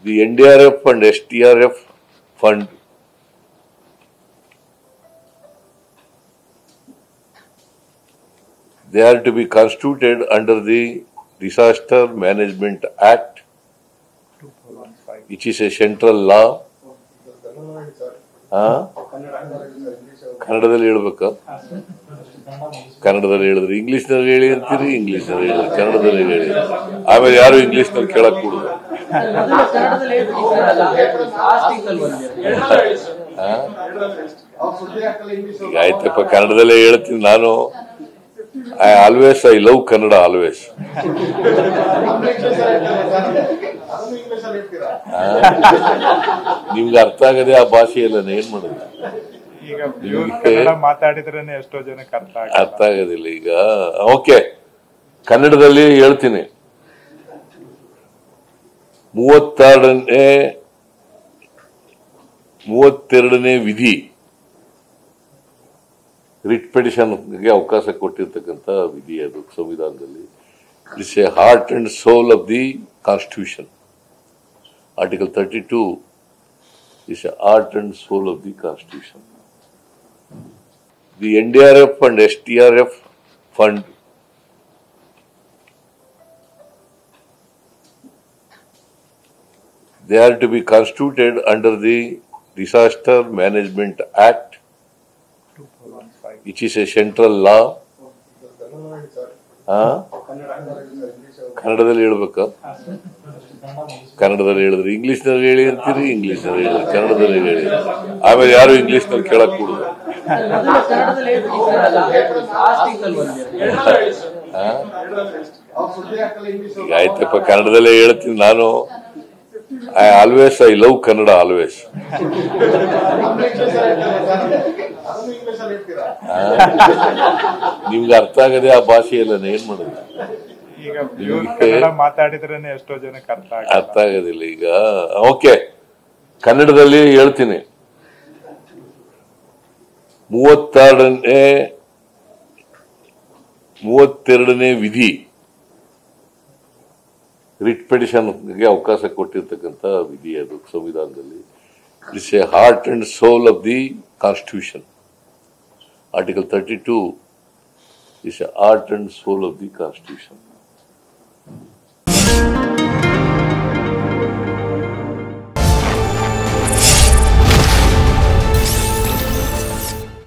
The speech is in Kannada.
The NDRF and STRF fund they are to be constituted under the Disaster Management Act, which is a central law. ಕನ್ನಡದಲ್ಲಿ ಹೇಳ್ಬೇಕಾ? ಕನ್ನಡದಲ್ಲಿ ಹೇಳಿದ್ರೆ ಇಂಗ್ಲಿಷ್ನಲ್ಲಿ ಹೇಳಿ ಅಂತೀರಿ, ಇಂಗ್ಲಿಷ್ನಲ್ಲಿ ಹೇಳಿ ಕನ್ನಡದಲ್ಲಿ ಹೇಳಿ, ಆಮೇಲೆ ಯಾರು ಇಂಗ್ಲಿಷ್ನಲ್ಲಿ ಕೇಳಕ್ ಕೂಡುದು. ಆಯ್ತಪ್ಪ, ಕನ್ನಡದಲ್ಲೇ ಹೇಳ್ತೀನಿ ನಾನು. I love Kannada always. ನಿಮ್ಗೆ ಅರ್ಥ ಆಗದೆ ಆ ಭಾಷೆಯಲ್ಲ, ಏನ್ ಮಾಡುದು? ಮಾತಾಡಿದ್ರೇನೆ ಎಷ್ಟೋ ಜನಕ್ಕೆ ಅರ್ಥ ಆಗೋದಿಲ್ಲ. ಈಗ ಓಕೆ, ಕನ್ನಡದಲ್ಲಿ ಹೇಳ್ತೀನಿ. 32ನೇ ವಿಧಿ ರಿಟ್ ಪಿಟಿಷನ್ಗೆ ಅವಕಾಶ ಕೊಟ್ಟಿರ್ತಕ್ಕಂಥ ವಿಧಿ ಅದು ಸಂವಿಧಾನದಲ್ಲಿ. It's a heart and soul of the constitution. Article 32 is a heart and soul of the Constitution. The NDRF and STRF fund they are to be constituted under the Disaster Management Act, which is a central law. ಕನ್ನಡದಲ್ಲಿ ಹೇಳ್ಬೇಕಾ? ಕನ್ನಡದಲ್ಲಿ ಹೇಳಿದ್ರೆ ಇಂಗ್ಲಿಷ್ನಲ್ಲಿ ಹೇಳಿ ಅಂತೀರಿ, ಇಂಗ್ಲಿಷ್ನಲ್ಲಿ ಹೇಳಿ ಕನ್ನಡದಲ್ಲಿ ಹೇಳಿ, ಆಮೇಲೆ ಯಾರು ಇಂಗ್ಲಿಷ್ನಲ್ಲಿ ಕೇಳಕ್ ಕೂಡುದು. ಆಯ್ತಪ್ಪ, ಕನ್ನಡದಲ್ಲೇ ಹೇಳ್ತೀನಿ ನಾನು. I love Kannada always. ನಿಮ್ಗೆ ಅರ್ಥ ಆಗದೆ ಆ ಭಾಷೆಯಲ್ಲ, ಏನ್ ಮಾಡುದು? ಮಾತಾಡಿದ್ರೇನೆ ಎಷ್ಟೋ ಜನಕ್ಕೆ ಅರ್ಥ ಆಗೋದಿಲ್ಲ. ಈಗ ಓಕೆ, ಕನ್ನಡದಲ್ಲಿ ಹೇಳ್ತೀನಿ. 32ನೇ ವಿಧಿ ರಿಟ್ ಪಿಟಿಷನ್ಗೆ ಅವಕಾಶ ಕೊಟ್ಟಿರ್ತಕ್ಕಂಥ ವಿಧಿ ಅದು ಸಂವಿಧಾನದಲ್ಲಿ. It's a heart and soul of the constitution. Article 32 is a heart and soul of the Constitution.